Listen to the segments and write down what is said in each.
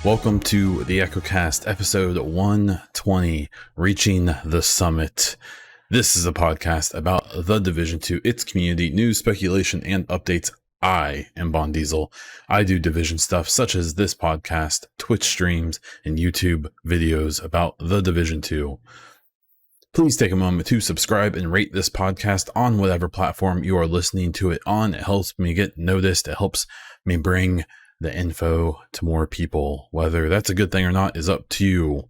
Welcome to the EchoCast, episode 120, Reaching the Summit. This is a podcast about the Division 2, its community, news, speculation, and updates. I am Bon Diesel. I do Division stuff such as this podcast, Twitch streams, and YouTube videos about the Division 2. Please take a moment to subscribe and rate this podcast on whatever platform you are listening to it on. It helps me get noticed. It helps me bring the info to more people. Whether that's a good thing or not is up to you.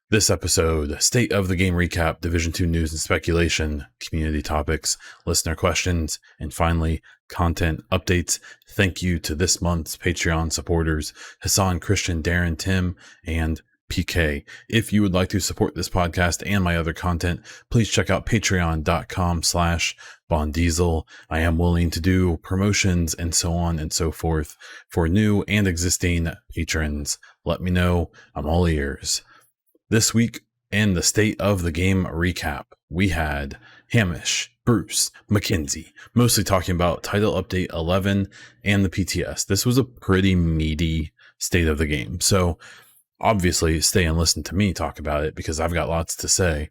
This episode, State of the Game Recap, Division 2 news and speculation, community topics, listener questions, and finally, content updates. Thank you to this month's Patreon supporters, Hassan, Christian, Darren, Tim, and PK. If you would like to support this podcast and my other content, please check out patreon.com/BonDiesel. I am willing to do promotions and so on and so forth for new and existing patrons. Let me know. I'm all ears. This week in the State of the Game Recap, we had Hamish, Bruce, Mackenzie, mostly talking about Title Update 11 and the PTS. This was a pretty meaty State of the Game. So obviously stay and listen to me talk about it because I've got lots to say,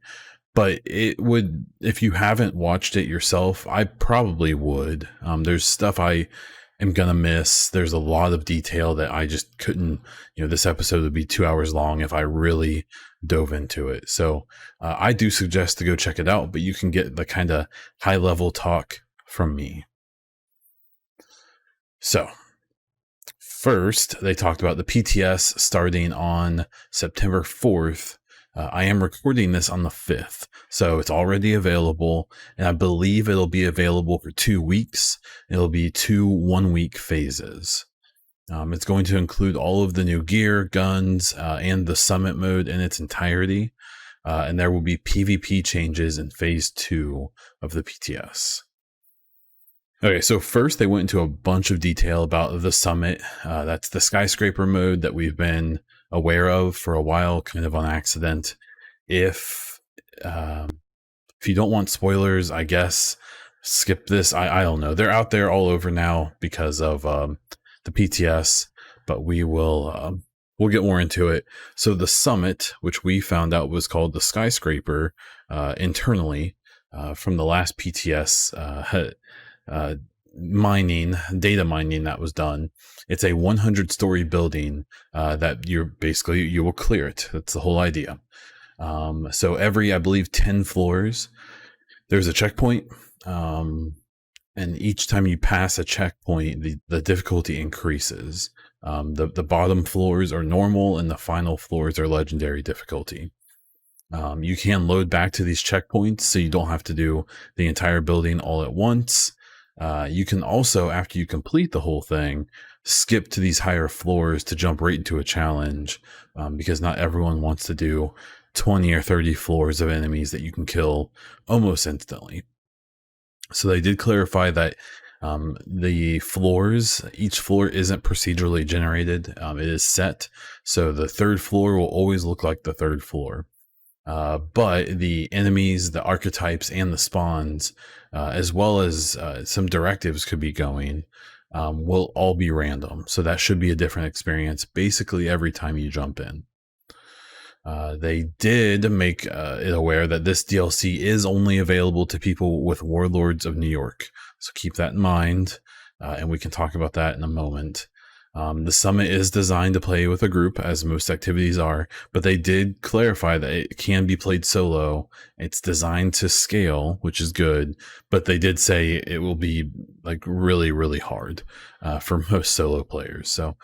but it would, if you haven't watched it yourself, I probably would. There's stuff I am going to miss. There's a lot of detail that I just couldn't, this episode would be 2 hours long if I really dove into it. So I do suggest to go check it out, but you can get the kind of high level talk from me. So first, they talked about the PTS starting on September 4th. I am recording this on the 5th, so it's already available, and I believe it'll be available for 2 weeks. It'll be 2 1-week phases. It's going to include all of the new gear, guns, and the summit mode in its entirety, and there will be PvP changes in phase 2 of the PTS. Okay, so first they went into a bunch of detail about the summit. That's the skyscraper mode that we've been aware of for a while, kind of on accident. If you don't want spoilers, I guess skip this. I don't know. They're out there all over now because of the PTS, but we'll get more into it. So the summit, which we found out was called the skyscraper internally from the last PTS, data mining that was done. It's a 100-story building that you will clear it. That's the whole idea. So every, I believe, 10 floors, there's a checkpoint. And each time you pass a checkpoint, the difficulty increases. The bottom floors are normal and the final floors are legendary difficulty. You can load back to these checkpoints so you don't have to do the entire building all at once. You can also, after you complete the whole thing, skip to these higher floors to jump right into a challenge, because not everyone wants to do 20 or 30 floors of enemies that you can kill almost instantly. So they did clarify that the floors, each floor isn't procedurally generated. It is set. So the third floor will always look like the third floor. But the enemies, the archetypes, and the spawns, as well as some directives could be going, will all be random. So that should be a different experience basically every time you jump in. They did make it aware that this DLC is only available to people with Warlords of New York. So keep that in mind, and we can talk about that in a moment. The summit is designed to play with a group, as most activities are, but they did clarify that it can be played solo. It's designed to scale, which is good, but they did say it will be like really, really hard for most solo players. So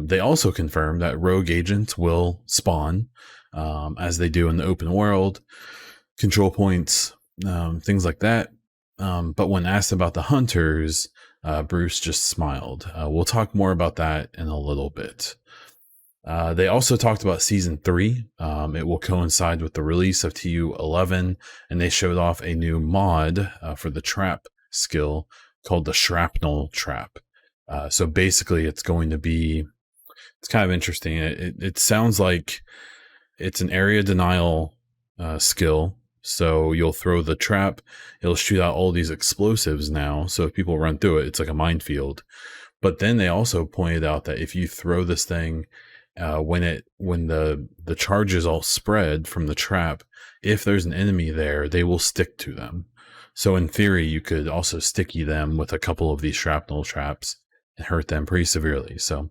they also confirmed that rogue agents will spawn as they do in the open world, control points, things like that. But when asked about the hunters, Bruce just smiled. We'll talk more about that in a little bit. They also talked about season 3. It will coincide with the release of TU11, and they showed off a new mod for the trap skill called the shrapnel trap. So basically, it's going to be, it's kind of interesting. It sounds like it's an area denial skill. So you'll throw the trap, it'll shoot out all these explosives now. So if people run through it, it's like a minefield. But then they also pointed out that if you throw this thing when the charges all spread from the trap, if there's an enemy there, they will stick to them. So in theory, you could also sticky them with a couple of these shrapnel traps and hurt them pretty severely. So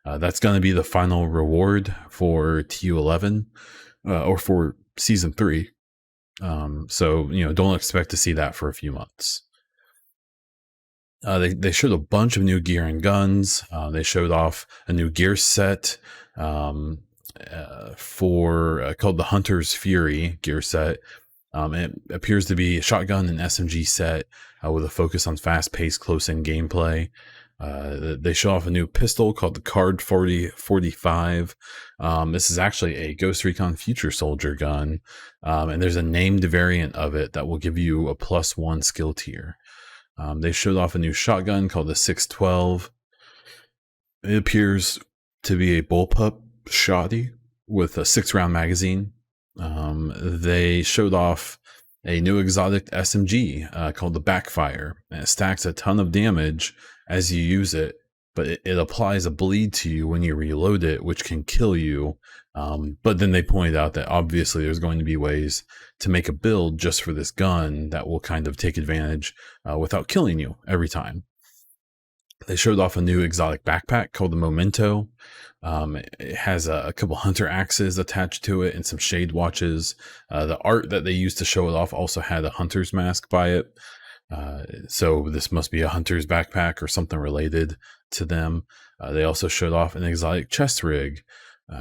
that's going to be the final reward for TU11 or for season 3. So don't expect to see that for a few months. They showed a bunch of new gear and guns. They showed off a new gear set for called the Hunter's Fury gear set. It appears to be a shotgun and SMG set with a focus on fast-paced close-in gameplay. They show off a new pistol called the Card 4045. This is actually a Ghost Recon Future Soldier gun, and there's a named variant of it that will give you a +1 skill tier. They showed off a new shotgun called the 612. It appears to be a bullpup shotty with a 6-round magazine. They showed off a new exotic SMG called the Backfire, and it stacks a ton of damage as you use it, but it applies a bleed to you when you reload it, which can kill you. But then they pointed out that obviously there's going to be ways to make a build just for this gun that will kind of take advantage without killing you every time. They showed off a new exotic backpack called the Memento. It has a couple hunter axes attached to it and some shade watches. The art that they used to show it off also had a hunter's mask by it. So this must be a hunter's backpack or something related to them. They also showed off an exotic chest rig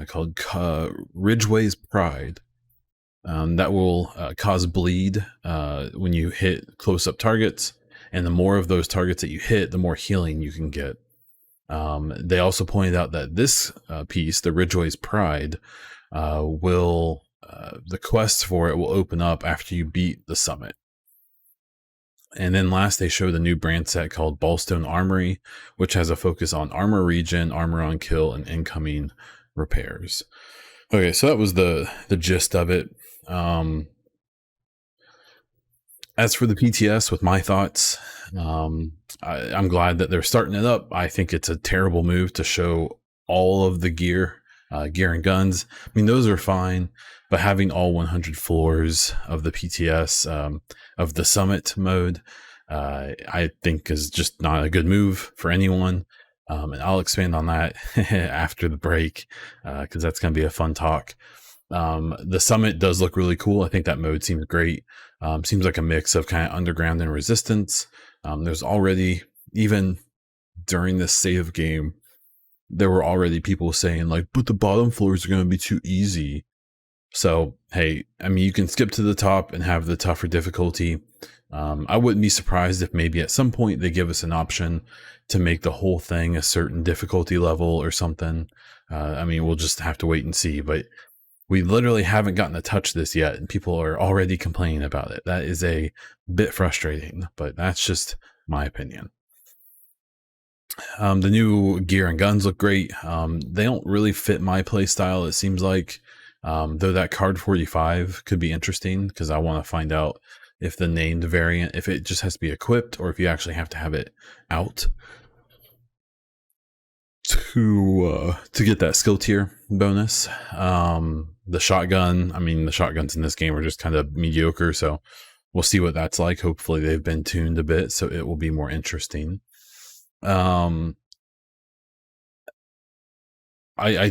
called Ridgeway's Pride. That will cause bleed when you hit close-up targets. And the more of those targets that you hit, the more healing you can get. They also pointed out that this piece, the Ridgeway's Pride, the quests for it will open up after you beat the summit. And then last, they showed a new brand set called Ballstone Armory, which has a focus on armor regen, armor on kill, and incoming repairs. Okay, so that was the gist of it. As for the PTS, with my thoughts, I'm glad that they're starting it up. I think it's a terrible move to show all of the gear and guns. I mean, those are fine, but having all 100 floors of the PTS of the summit mode, I think is just not a good move for anyone. And I'll expand on that after the break because that's going to be a fun talk. The summit does look really cool. I think that mode seems great. Seems like a mix of kind of underground and resistance. There's already, even during this save game, there were already people saying like, but the bottom floors are going to be too easy. So, hey, I mean, you can skip to the top and have the tougher difficulty. I wouldn't be surprised if maybe at some point they give us an option to make the whole thing a certain difficulty level or something. I mean, we'll just have to wait and see, but we literally haven't gotten to touch this yet, and people are already complaining about it. That is a bit frustrating, but that's just my opinion. The new gear and guns look great. They don't really fit my playstyle, it seems like. Though that Card 45 could be interesting because I want to find out if the named variant, if it just has to be equipped or if you actually have to have it out to get that skill tier bonus. The shotgun, I mean, the shotguns in this game are just kind of mediocre, so we'll see what that's like. Hopefully they've been tuned a bit, so it will be more interesting. I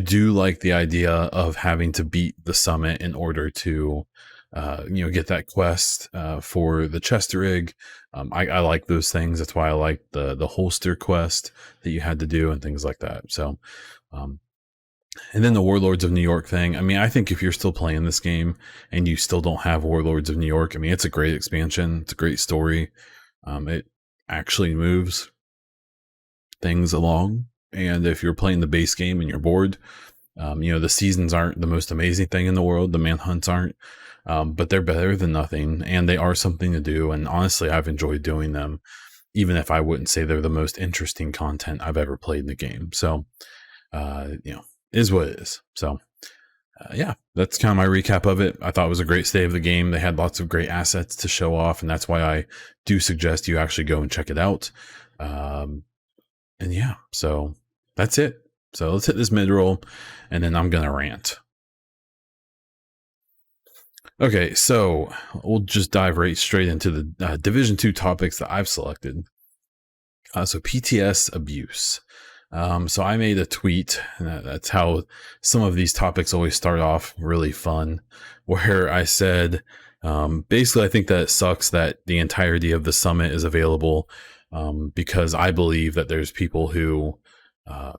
do like the idea of having to beat the summit in order to, get that quest for the chest rig. I like those things. That's why I like the holster quest that you had to do and things like that. So, and then the Warlords of New York thing. I mean, I think if you're still playing this game and you still don't have Warlords of New York, I mean, it's a great expansion. It's a great story. It actually moves things along. And if you're playing the base game and you're bored, The seasons aren't the most amazing thing in the world. The manhunts aren't, but they're better than nothing, and they are something to do. And honestly, I've enjoyed doing them, even if I wouldn't say they're the most interesting content I've ever played in the game. So, is what it is. So, yeah, that's kind of my recap of it. I thought it was a great state of the game. They had lots of great assets to show off, and that's why I do suggest you actually go and check it out. And yeah, so that's it. So let's hit this mid-roll, and then I'm going to rant. Okay, so we'll just dive right straight into the Division 2 topics that I've selected. So PTS abuse. So I made a tweet, and that's how some of these topics always start off really fun, where I said, basically, I think that it sucks that the entirety of the summit is available, because I believe that there's people who have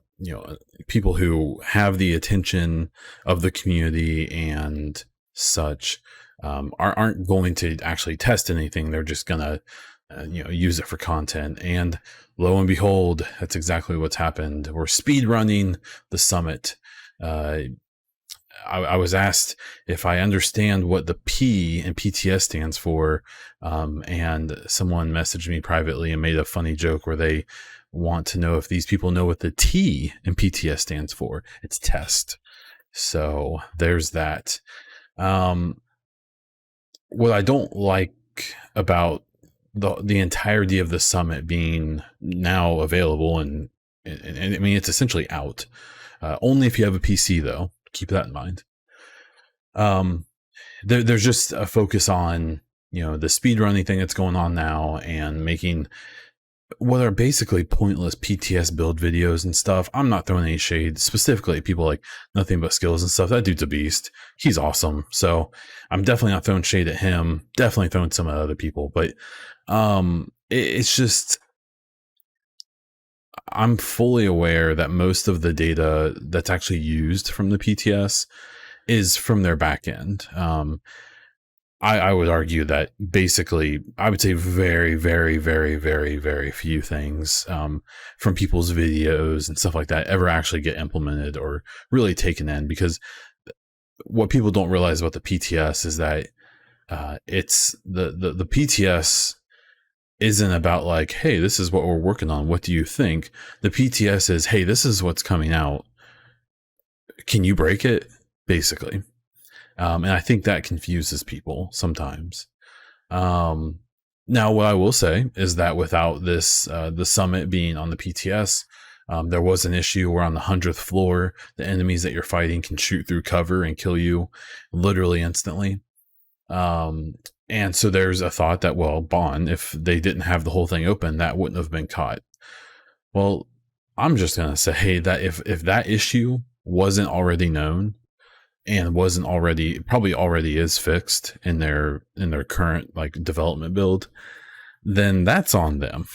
the attention of the community and such, aren't going to actually test anything. They're just gonna use it for content. And lo and behold, that's exactly what's happened. We're speed running the summit. I was asked if I understand what the P in PTS stands for, and someone messaged me privately and made a funny joke where they want to know if these people know what the T in PTS stands for. It's test. So there's that. What I don't like about the entirety of the summit being now available, and I mean, it's essentially out, only if you have a PC, though. Keep that in mind. There's just a focus on the speedrunning thing that's going on now, and making what are basically pointless PTS build videos and stuff. I'm not throwing any shade specifically at people like Nothing But Skills and stuff. That dude's a beast. He's awesome. So I'm definitely not throwing shade at him. Definitely throwing some at other people. But it's just, I'm fully aware that most of the data that's actually used from the PTS is from their back end. I would argue that basically, I would say very, very, very, very, very few things from people's videos and stuff like that ever actually get implemented or really taken in, because what people don't realize about the PTS is that it's the PTS isn't about like, hey, this is what we're working on, what do you think? The PTS is, hey, this is what's coming out, can you break it, basically. And I think that confuses people sometimes. Now, what I will say is that without this, the summit being on the PTS, there was an issue where on the 100th floor, the enemies that you're fighting can shoot through cover and kill you literally instantly. And so there's a thought that, well, Bond, if they didn't have the whole thing open, that wouldn't have been caught. Well, I'm just going to say that if that issue wasn't already known, and probably already is fixed in their current like development build, then that's on them.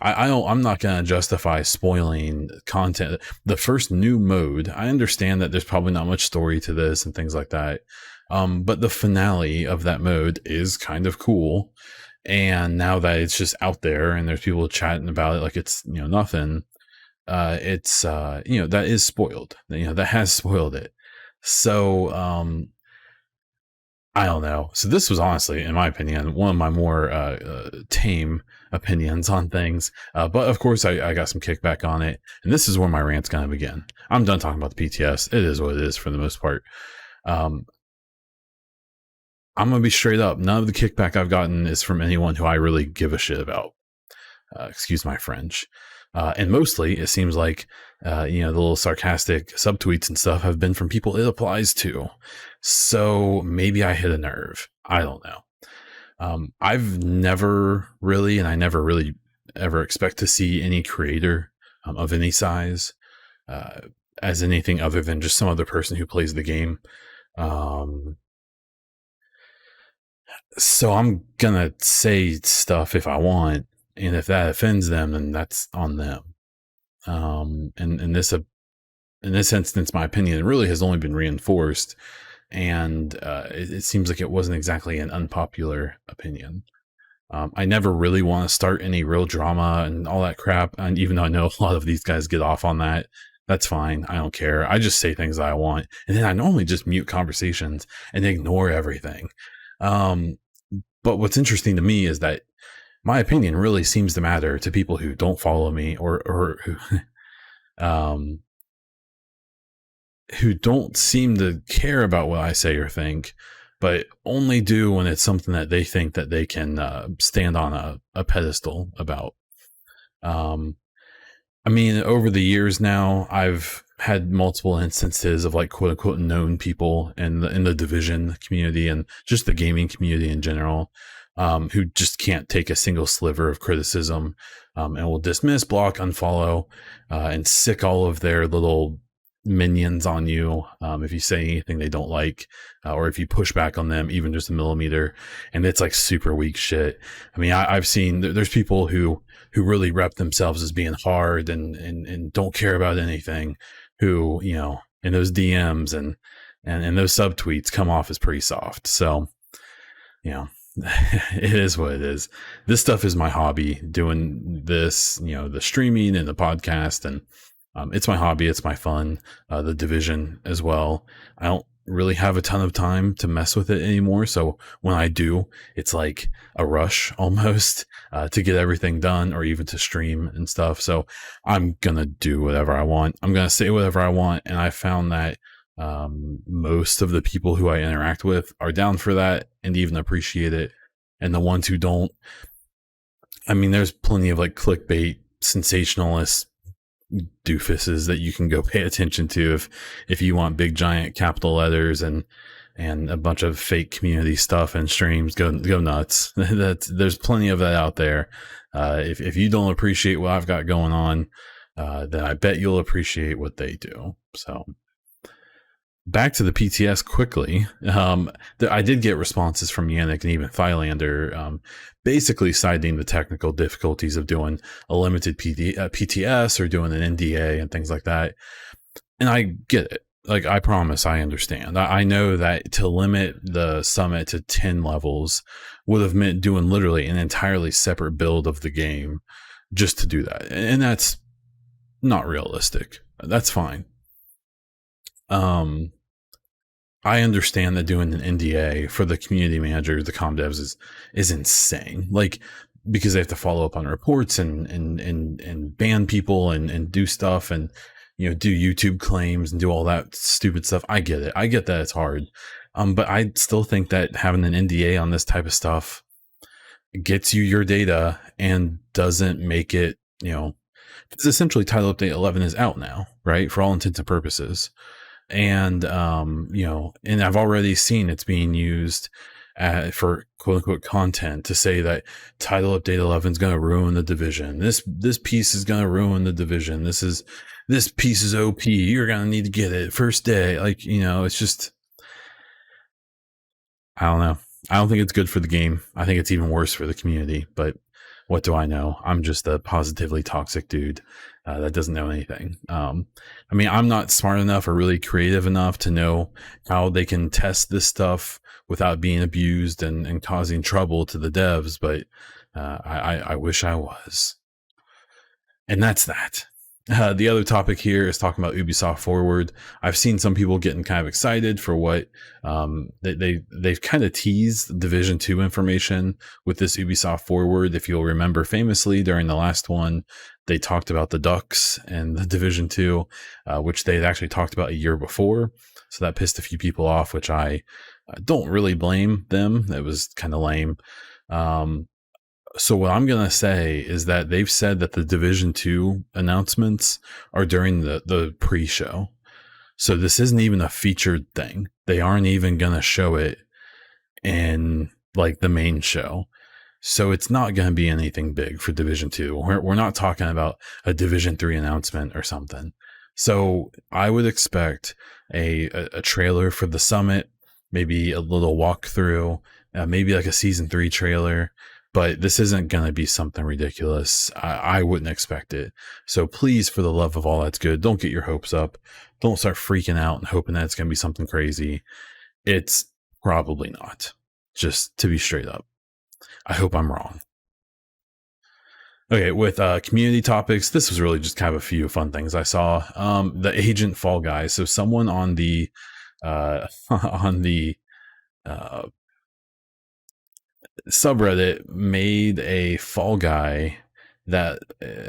I'm not going to justify spoiling content. The first new mode, I understand that there's probably not much story to this and things like that. But the finale of that mode is kind of cool. And now that it's just out there and there's people chatting about it like it's, nothing, it's, that is spoiled, that has spoiled it. So, I don't know. So this was honestly, in my opinion, one of my more tame opinions on things. But of course, I got some kickback on it. And this is where my rant's going to begin. I'm done talking about the PTS. It is what it is for the most part. I'm going to be straight up. None of the kickback I've gotten is from anyone who I really give a shit about. Excuse my French. And mostly, it seems like, the little sarcastic subtweets and stuff have been from people it applies to. So maybe I hit a nerve. I don't know. I've never really, and I never really ever expect to see any creator of any size as anything other than just some other person who plays the game. So I'm gonna say stuff if I want, and if that offends them, then that's on them. And in this instance, my opinion really has only been reinforced, and it seems like it wasn't exactly an unpopular opinion. I never really want to start any real drama and all that crap, and even though I know a lot of these guys get off on that, That's fine. I don't care. I just say things that I want. And then I normally just mute conversations and ignore everything. Um, but what's interesting to me is that my opinion really seems to matter to people who don't follow me or um, who don't seem to care about what I say or think, but only do when it's something that they think that they can stand on a pedestal about. Um, I mean, over the years now, I've had multiple instances of like quote unquote known people in the division community and just the gaming community in general, who just can't take a single sliver of criticism, and will dismiss, block, unfollow, and sick all of their little minions on you if you say anything they don't like, or if you push back on them even just a millimeter, and it's like super weak shit. I mean, I've seen there's people who really rep themselves as being hard and don't care about anything, who, you know, in those DMs and those subtweets come off as pretty soft. So, you know, it is what it is. This stuff is my hobby, doing this, you know, the streaming and the podcast, and it's my hobby. It's my fun. The division as well. I don't really have a ton of time to mess with it anymore. So when I do, it's like a rush almost to get everything done or even to stream and stuff. So I'm going to do whatever I want. I'm going to say whatever I want. And I found that most of the people who I interact with are down for that and even appreciate it. And the ones who don't, I mean, there's plenty of like clickbait sensationalists doofuses that you can go pay attention to if you want big giant capital letters and a bunch of fake community stuff and streams. Go nuts. There's plenty of that out there. If you don't appreciate what I've got going on, then I bet you'll appreciate what they do. So back to the PTS quickly. I did get responses from Yannick and even Thylander, basically citing the technical difficulties of doing a limited PTS or doing an NDA and things like that. And I get it. Like, I promise I understand. I know that to limit the summit to 10 levels would have meant doing literally an entirely separate build of the game just to do that. And that's not realistic. That's fine. I understand that doing an NDA for the community manager, the comm devs is insane. Like, because they have to follow up on reports and ban people and do stuff and, you know, do YouTube claims and do all that stupid stuff. I get it. I get that it's hard. But I still think that having an NDA on this type of stuff gets you your data and doesn't make it, you know, because essentially title update 11 is out now, right? For all intents and purposes. And, you know, and I've already seen it's being used for quote unquote content to say that title update 11 is going to ruin the division. This piece is going to ruin the division. This piece is OP. You're going to need to get it first day. Like, you know, it's just, I don't know. I don't think it's good for the game. I think it's even worse for the community, but what do I know? I'm just a positively toxic dude that doesn't know anything. I mean, I'm not smart enough or really creative enough to know how they can test this stuff without being abused and causing trouble to the devs, but I wish I was. And that's that. The other topic here is talking about Ubisoft Forward. I've seen some people getting kind of excited for what they've kind of teased Division 2 information with this Ubisoft Forward. If you'll remember, famously during the last one, they talked about the Ducks and the Division 2, which they had actually talked about a year before. So that pissed a few people off, which I don't really blame them. It was kind of lame. So what I'm going to say is that they've said that the Division 2 announcements are during the pre-show. So this isn't even a featured thing. They aren't even going to show it in like the main show. So it's not going to be anything big for Division 2. We're not talking about a Division 3 announcement or something. So I would expect a trailer for the summit, maybe a little walkthrough, maybe like a season 3 trailer. But this isn't going to be something ridiculous. I wouldn't expect it. So please, for the love of all that's good, don't get your hopes up. Don't start freaking out and hoping that it's going to be something crazy. It's probably not. Just to be straight up. I hope I'm wrong. Okay, with community topics, this was really just kind of a few fun things I saw. The agent fall guy. So someone on the on the uh, subreddit made a fall guy that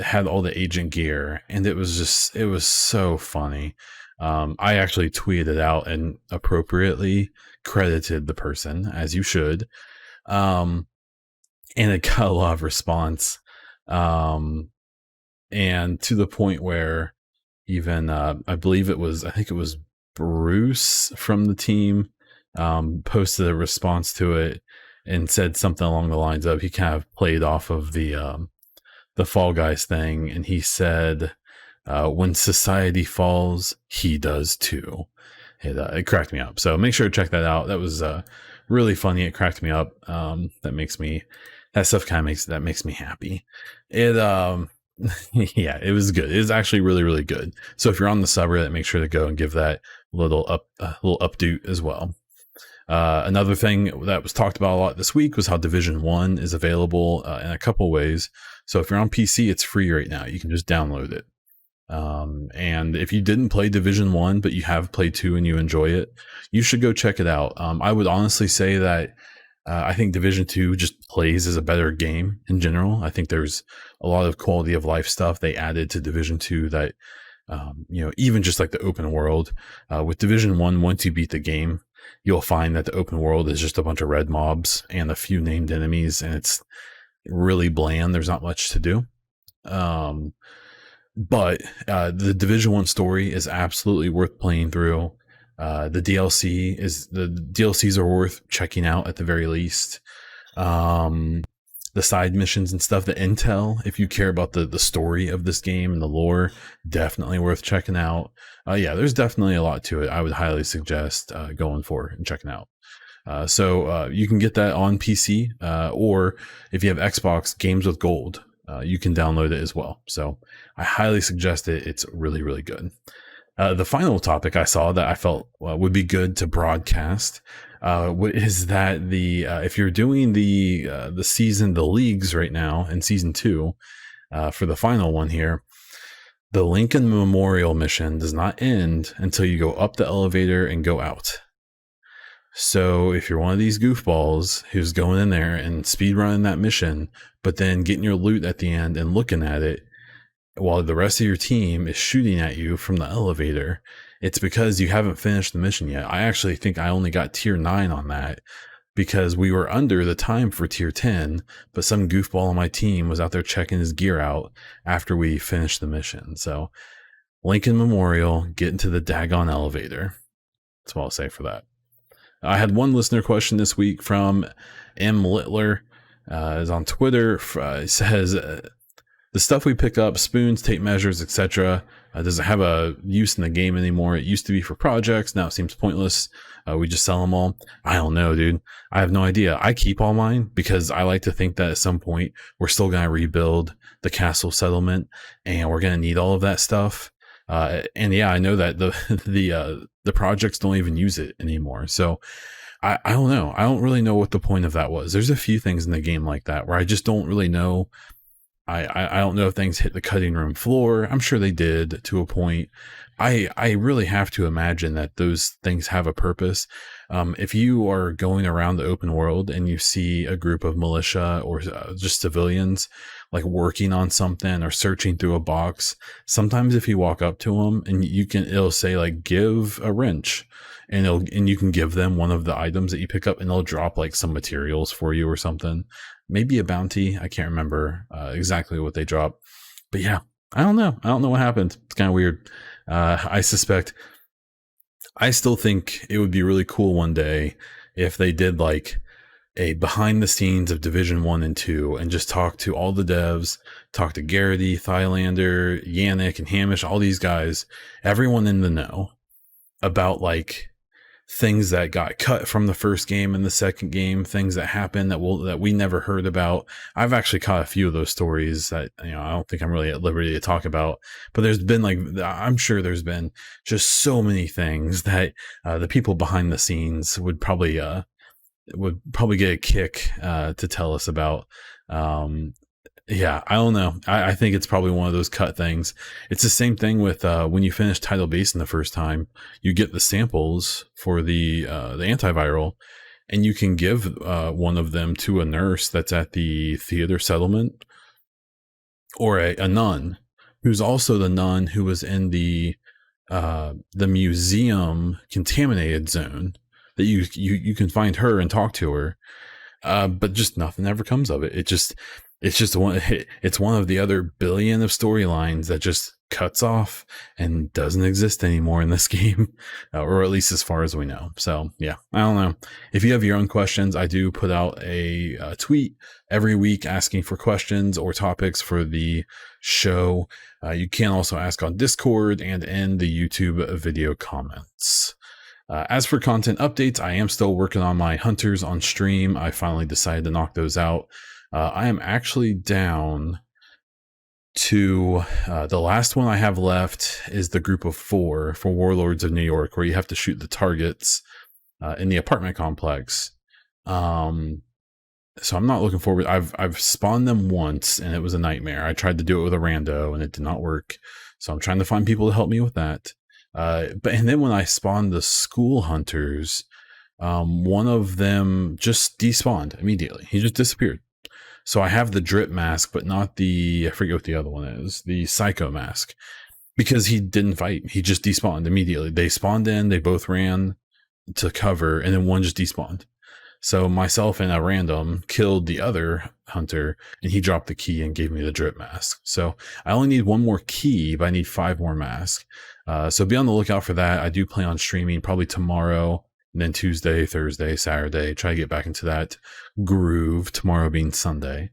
had all the agent gear, and it was so funny. I actually tweeted it out and appropriately credited the person, as you should. Um, and it got a lot of response. And to the point where even I think it was Bruce from the team posted a response to it and said something along the lines of, he kind of played off of the Fall Guys thing, and he said, when society falls, he does too. It cracked me up. So make sure to check that out. That was really funny. It cracked me up. That stuff kind of makes me happy. It yeah, it was good. It was actually really, really good. So if you're on the subreddit, make sure to go and give that little update as well. Another thing that was talked about a lot this week was how Division 1 is available in a couple ways. So if you're on PC, it's free right now. You can just download it. And if you didn't play Division 1, but you have played 2 and you enjoy it, you should go check it out. I would honestly say that I think Division 2 just plays as a better game in general. I think there's a lot of quality of life stuff they added to Division 2 that, even just like the open world. With Division 1, once you beat the game, you'll find that the open world is just a bunch of red mobs and a few named enemies, and it's really bland. There's not much to do. But the Division 1 story is absolutely worth playing through. The DLCs are worth checking out at the very least. The side missions and stuff, the intel, if you care about the story of this game and the lore, definitely worth checking out. Yeah, there's definitely a lot to it. I would highly suggest going for and checking out. So you can get that on PC, or if you have Xbox Games with Gold, you can download it as well. So I highly suggest it. It's really, really good. The final topic I saw that I felt would be good to broadcast is that if you're doing the leagues right now in season 2, for the final one here, the Lincoln Memorial mission does not end until you go up the elevator and go out. So if you're one of these goofballs who's going in there and speedrunning that mission, but then getting your loot at the end and looking at it while the rest of your team is shooting at you from the elevator, it's because you haven't finished the mission yet. I actually think I only got tier 9 on that because we were under the time for tier 10, but some goofball on my team was out there checking his gear out after we finished the mission. So Lincoln Memorial, get into the daggone elevator. That's what I'll say for that. I had one listener question this week from M. Littler, is on Twitter. It says, the stuff we pick up, spoons, tape measures, etc., does it have a use in the game anymore? It used to be for projects. Now it seems pointless. We just sell them all. I don't know, dude. I have no idea. I keep all mine because I like to think that at some point we're still going to rebuild the castle settlement and we're going to need all of that stuff. And yeah, I know that the projects don't even use it anymore. So I don't know. I don't really know what the point of that was. There's a few things in the game like that where I just don't really know. I don't know if things hit the cutting room floor. I'm sure they did to a point. I really have to imagine that those things have a purpose. If you are going around the open world and you see a group of militia or just civilians like working on something or searching through a box, sometimes if you walk up to them and it'll say like, give a wrench, and you can give them one of the items that you pick up and they'll drop like some materials for you or something. Maybe a bounty. I can't remember exactly what they drop, but yeah, I don't know. I don't know what happened. It's kind of weird. I still think it would be really cool one day if they did like a behind the scenes of Division 1 and 2 and just talk to all the devs, talk to Garrity, Thylander, Yannick, and Hamish, all these guys, everyone in the know about like things that got cut from the first game and the second game, things that happened that we never heard about. I've actually caught a few of those stories that, I don't think I'm really at liberty to talk about, but I'm sure there's been just so many things that the people behind the scenes would probably get a kick to tell us about. Yeah, I don't know. I think it's probably one of those cut things. It's the same thing with when you finish Tidal Basin the first time, you get the samples for the antiviral, and you can give one of them to a nurse that's at the theater settlement, or a nun who's also the nun who was in the museum contaminated zone. That you can find her and talk to her, but just nothing ever comes of it. It's one of the other billion of storylines that just cuts off and doesn't exist anymore in this game, or at least as far as we know. So yeah, I don't know. If you have your own questions, I do put out a tweet every week asking for questions or topics for the show. You can also ask on Discord and in the YouTube video comments. As for content updates, I am still working on my hunters on stream. I finally decided to knock those out. I am actually down to the last one I have left is the group of 4 for Warlords of New York, where you have to shoot the targets in the apartment complex. So I'm not looking forward. I've spawned them once and it was a nightmare. I tried to do it with a rando and it did not work. So I'm trying to find people to help me with that. And then when I spawned the school hunters, one of them just despawned immediately. He just disappeared. So I have the drip mask, but not I forget what the other one is, the psycho mask, because he didn't fight. He just despawned immediately. They spawned in, they both ran to cover, and then one just despawned. So myself and a random killed the other hunter, and he dropped the key and gave me the drip mask. So I only need 1 more key, but I need 5 more masks. So be on the lookout for that. I do plan on streaming probably tomorrow, and then Tuesday, Thursday, Saturday. Try to get back into that groove, tomorrow being Sunday.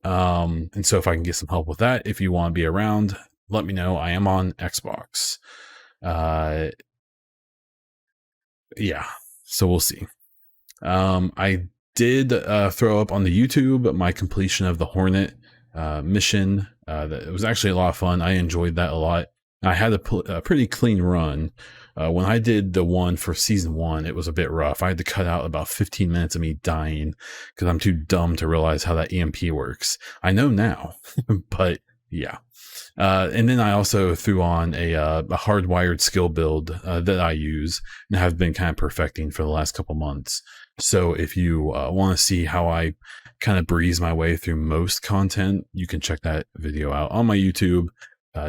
And so if I can get some help with that, if you want to be around, let me know. I am on Xbox. Yeah, so we'll see. I did throw up on the YouTube my completion of the Hornet mission. It was actually a lot of fun. I enjoyed that a lot. I had a pretty clean run. When I did the one for season 1, it was a bit rough. I had to cut out about 15 minutes of me dying because I'm too dumb to realize how that EMP works. I know now, but yeah. And then I also threw on a hardwired skill build that I use and have been kind of perfecting for the last couple months. So if you want to see how I kind of breeze my way through most content, you can check that video out on my YouTube.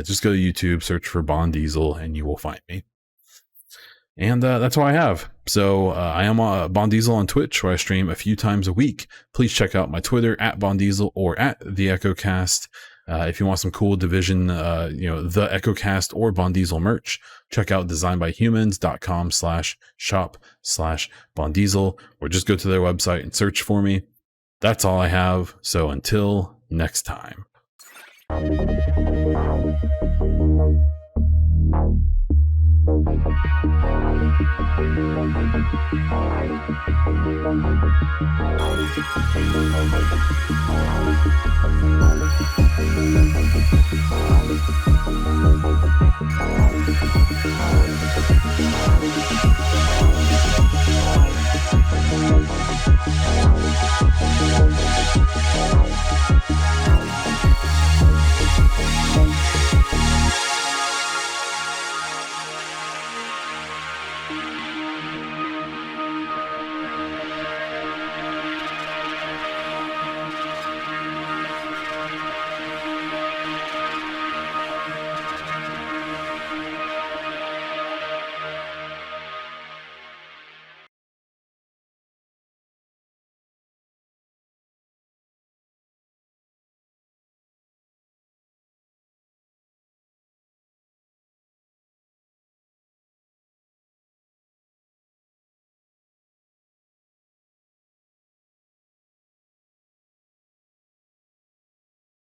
Just go to YouTube, search for Bond Diesel, and you will find me. And that's all I have. So I am Bond Diesel on Twitch, where I stream a few times a week. Please check out my Twitter at Bond Diesel or at the EchoCast. If you want some cool Division, the EchoCast or Bond Diesel merch, check out designbyhumans.com/shop/Bond Diesel, or just go to their website and search for me. That's all I have. So until next time.